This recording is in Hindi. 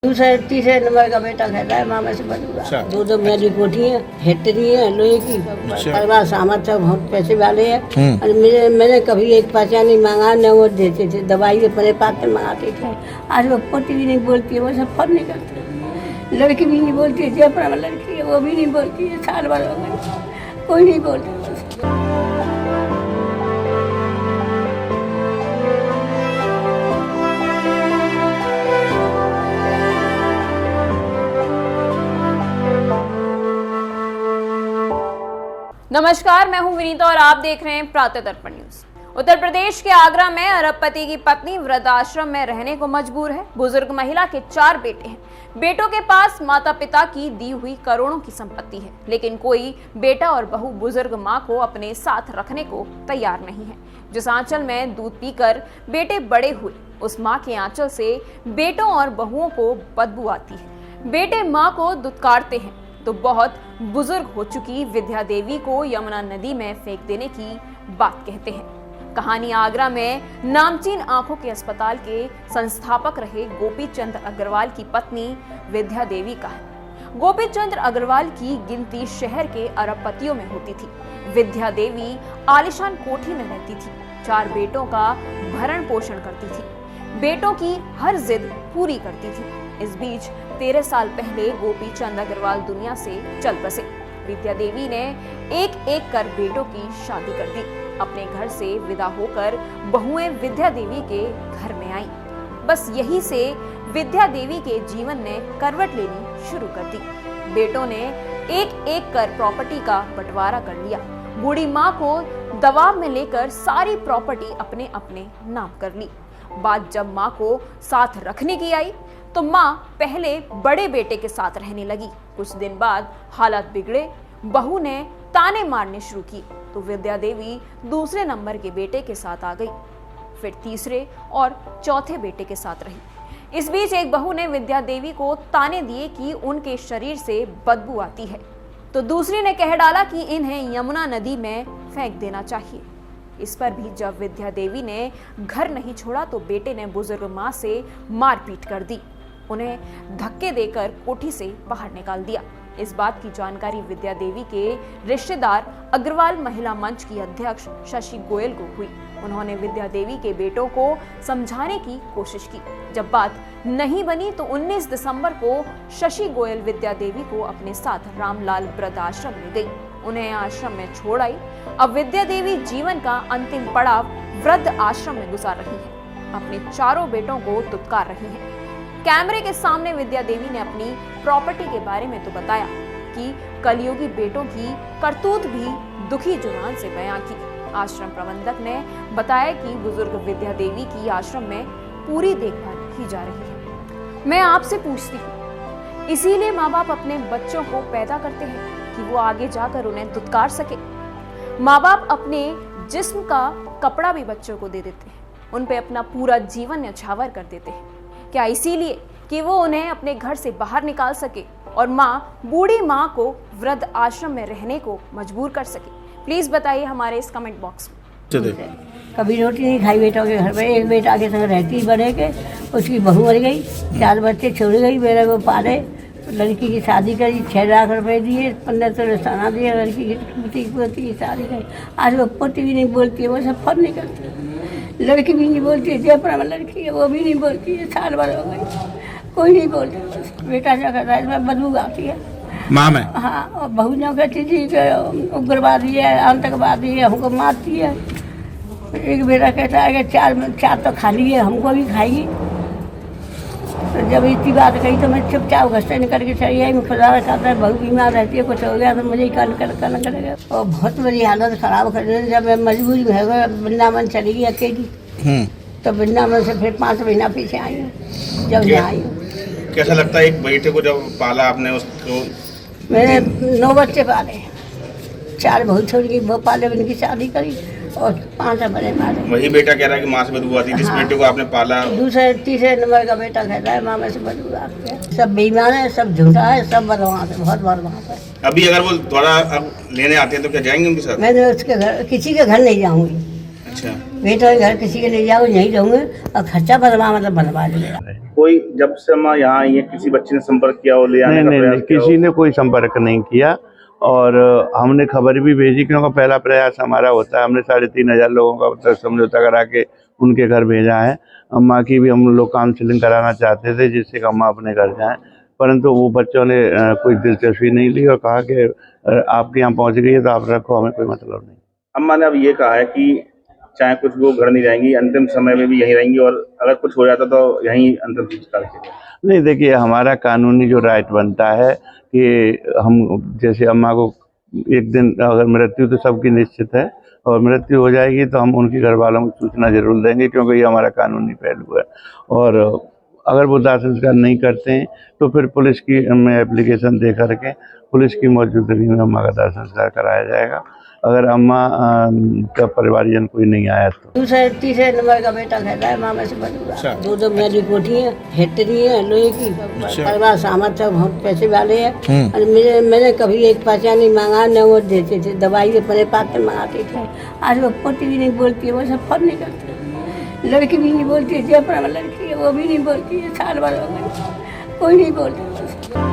दूसरे तीसरे नंबर का बेटा कहता है मामा से बनूंगा। अच्छा। दो मेरी कोठी है, फैक्ट्री है लोहे की। परिवार सामर्थ्य बहुत पैसे वाले हैं। और मैंने कभी एक पैसा नहीं मांगा, न वो देते थे। दवाई अपने पास में मंगाते थे। आज वो पोती भी नहीं बोलती है, वो सब फोन नहीं करते। लड़की भी नहीं बोलती है, जयपुरा में लड़की है वो भी नहीं बोलती है। साल भर हो गए, कोई नहीं बोलती। नमस्कार, मैं हूं विनीता और आप देख रहे हैं प्रातः दर्पण न्यूज। उत्तर प्रदेश के आगरा में अरबपति की पत्नी वृद्धाश्रम में रहने को मजबूर है। बुजुर्ग महिला के 4 बेटे हैं। बेटों के पास माता पिता की दी हुई करोड़ों की संपत्ति है, लेकिन कोई बेटा और बहू बुजुर्ग मां को अपने साथ रखने को तैयार नहीं है। जिस आंचल में दूध पीकर बेटे बड़े हुए, उस मां के आंचल से बेटों और बहुओं को बदबू आती है। बेटे मां को दुत्कारते हैं तो बहुत बुजुर्ग हो चुकी विद्या देवी को यमुना नदी में फेंक देने की बात कहते हैं। कहानी आगरा में नामचीन आंखों के अस्पताल के संस्थापक रहे गोपी चंद्र अग्रवाल की पत्नी विद्या देवी का है। गोपी चंद्र अग्रवाल की गिनती शहर के अरबपतियों में होती थी। विद्या देवी आलिशान कोठी में रहती थी। 4 बेटों का भरण पोषण करती थी। बेटों की हर जिद पूरी करती थी। इस बीच 13 साल पहले गोपी चंद अग्रवाल दुनिया से चल बसे। विद्या देवी ने एक एक कर बेटों की शादी कर दी। अपने घर से विदा होकर बहुएं विद्या देवी के घर में आईं। बस यही से विद्या देवी के जीवन ने करवट लेनी शुरू कर दी। बेटों ने एक एक कर प्रॉपर्टी का बंटवारा कर लिया। बूढ़ी माँ को दबाव में लेकर सारी प्रॉपर्टी अपने अपने नाम कर ली। बात जब माँ को साथ रखने की आई तो माँ पहले बड़े बेटे के साथ रहने लगी। कुछ दिन बाद हालात बिगड़े। बहू ने ताने मारने शुरू की तो विद्या देवी दूसरे नंबर के बेटे के साथ आ गई। फिर तीसरे और चौथे बेटे के साथ रही। इस बीच एक बहू ने विद्या देवी को ताने दिए कि उनके शरीर से बदबू आती है, तो दूसरी ने कह डाला कि इन्हें यमुना नदी में फेंक देना चाहिए। इस पर भी जब विद्या देवी ने घर नहीं छोड़ा तो बेटे ने बुजुर्ग माँ से मारपीट कर दी। उन्हें धक्के देकर कोठी से बाहर निकाल दिया। इस बात की जानकारी विद्या देवी के रिश्तेदार अग्रवाल महिला मंच की अध्यक्ष शशि गोयल को हुई। उन्होंने विद्या देवी के बेटों को समझाने की कोशिश की। जब बात नहीं बनी तो 19 दिसंबर को शशि गोयल विद्या देवी को अपने साथ रामलाल वृद्धाश्रम ले गई। उन्हें आश्रम में छोड़ आई। अब विद्या देवी जीवन का अंतिम पड़ाव वृद्ध आश्रम में गुजार रही है। अपने 4 बेटों को दुत्कार रही है। कैमरे के सामने विद्या देवी ने अपनी प्रॉपर्टी के बारे में तो बताया कि कलयुगी बेटों की करतूत भी दुखी जुबान से बयां की। आश्रम प्रबंधक ने बताया कि बुजुर्ग विद्या देवी की आश्रम में पूरी देखभाल की जा रही है। मैं आपसे पूछती हूँ, इसीलिए माँ बाप अपने बच्चों को पैदा करते हैं कि वो आगे जाकर उन्हें दुत्कार सके। माँ बाप अपने जिस्म का कपड़ा भी बच्चों को दे देते हैं, उन पे अपना पूरा जीवन न्यौछावर कर देते हैं। क्या इसीलिए कि वो उन्हें अपने घर से बाहर निकाल सके और माँ बूढ़ी माँ को वृद्ध आश्रम में रहने को मजबूर कर सके? प्लीज बताइए हमारे इस कमेंट बॉक्स में। कभी रोटी नहीं खाई बेटों के घर पे। एक बेटा के संग रहती बड़े के, उसकी बहू मर गई। 4 बच्चे छोड़ गई। मेरे को पाले। लड़की की शादी करी, 6 लाख रुपए दिए, 15 तोले सोना दिया। लड़की की पोती की शादी करी। आज वो पोती भी नहीं बोलती है, वो सब फोन नहीं करती। लड़की भी नहीं बोलती है, जयपुरा में लड़की है वो भी नहीं बोलती है। साल भर हो गई, कोई नहीं बोलती। बेटा जो कहता है इसमें बदबू आती है माँ में। हाँ, और बहू जो कहती थी कि उग्रवादी है, आतंकवादी है, हमको मारती है। एक बेटा कहता है कि 4 तो खाली है, हमको भी खाएगी। तो जब इतनी बात कही तो मैं चुपचाप घर से निकल के चली आई। खुदा रखा था, बहू बीमार रहती है, कुछ हो गया तो मुझे कल करेगा। और बहुत बड़ी हालत खराब कर दी। जब मैं मजबूरी में वृंदावन चली गई अकेली, तो वृंदावन से फिर 5 महीना पीछे आई हूँ। जब यहाँ आई हूँ। कैसा लगता है एक बेटे को जब पाला आपने? उसको मैंने 9 बच्चे पाले। 4 बहू छोड़ गई, वो पाले, उनकी शादी करी और 5 बड़े पाले। वही बेटा कह रहा है कि माँ से बदबू आती है। जिस बेटे को आपने पाला, दूसरे तीसरे नंबर का बेटा कहता है मामा से बदबू आती है। सब बेईमान है, सब झूठा है, सब बदमाश है, बहुत बदमाश है। अभी अगर वो दोबारा अब लेने आते हैं तो क्या जाएंगे उनके साथ? मैंने उसके घर, किसी के घर नहीं जाऊंगी। अच्छा। बेटा के घर किसी के ले जाओ, यहीं रहूँगे और खर्चा बनवा मतलब बनवा देगा। कोई जब से अम्मा यहाँ आई है किसी बच्चे ने संपर्क किया हो ले आने का नहीं, प्रयास किया हो? किसी ने कोई संपर्क नहीं किया और हमने खबर भी भेजी, क्योंकि पहला प्रयास हमारा होता है। हमने 3500 लोगों का समझौता करा के उनके घर भेजा है। अम्मा की भी हम लोग काउंसलिंग कराना चाहते थे जिससे कि अम्मा अपने घर जाएं, परंतु वो बच्चों ने कोई दिलचस्पी नहीं ली और कहा कि आपके यहाँ पहुँच गई है तो आप रखो, हमें कोई मतलब नहीं। अम्मा ने अब ये कहा है कि चाहे कुछ वो घर नहीं जाएंगी, अंतिम समय में भी यहीं रहेंगी और अगर कुछ हो जाता तो यहीं अंतिम संस्कार किया। नहीं, देखिए हमारा कानूनी जो राइट बनता है कि हम जैसे अम्मा को एक दिन अगर मृत्यु तो सबकी निश्चित है और मृत्यु हो जाएगी तो हम उनके घर वालों को सूचना जरूर देंगे, क्योंकि ये हमारा कानूनी पहलू है। और अगर वो दाह संस्कार नहीं करते हैं तो फिर पुलिस की में एप्लीकेशन दे करके पुलिस की मौजूदगी में अम्मा का दाह संस्कार कराया जाएगा, अगर अम्मा का परिवारजन कोई नहीं आया तो। दूसरे तीसरे नंबर का बेटा कहता है मामा से बदूंगा। दो मेरी कोठी है, फैक्ट्री है लोहे की, परिवार सामर्थ्य बहुत पैसे वाले हैं। और मैंने कभी एक पैसा नहीं मांगा, न वो देते थे, दवाई अपने पास में मंगाते थे। आज वो पोती भी नहीं बोलती है, वो सब फोन नहीं करते। लड़की भी नहीं बोलती है, जो अपना लड़की है वो भी नहीं बोलती है, साल भर हो गई, कोई नहीं बोलती।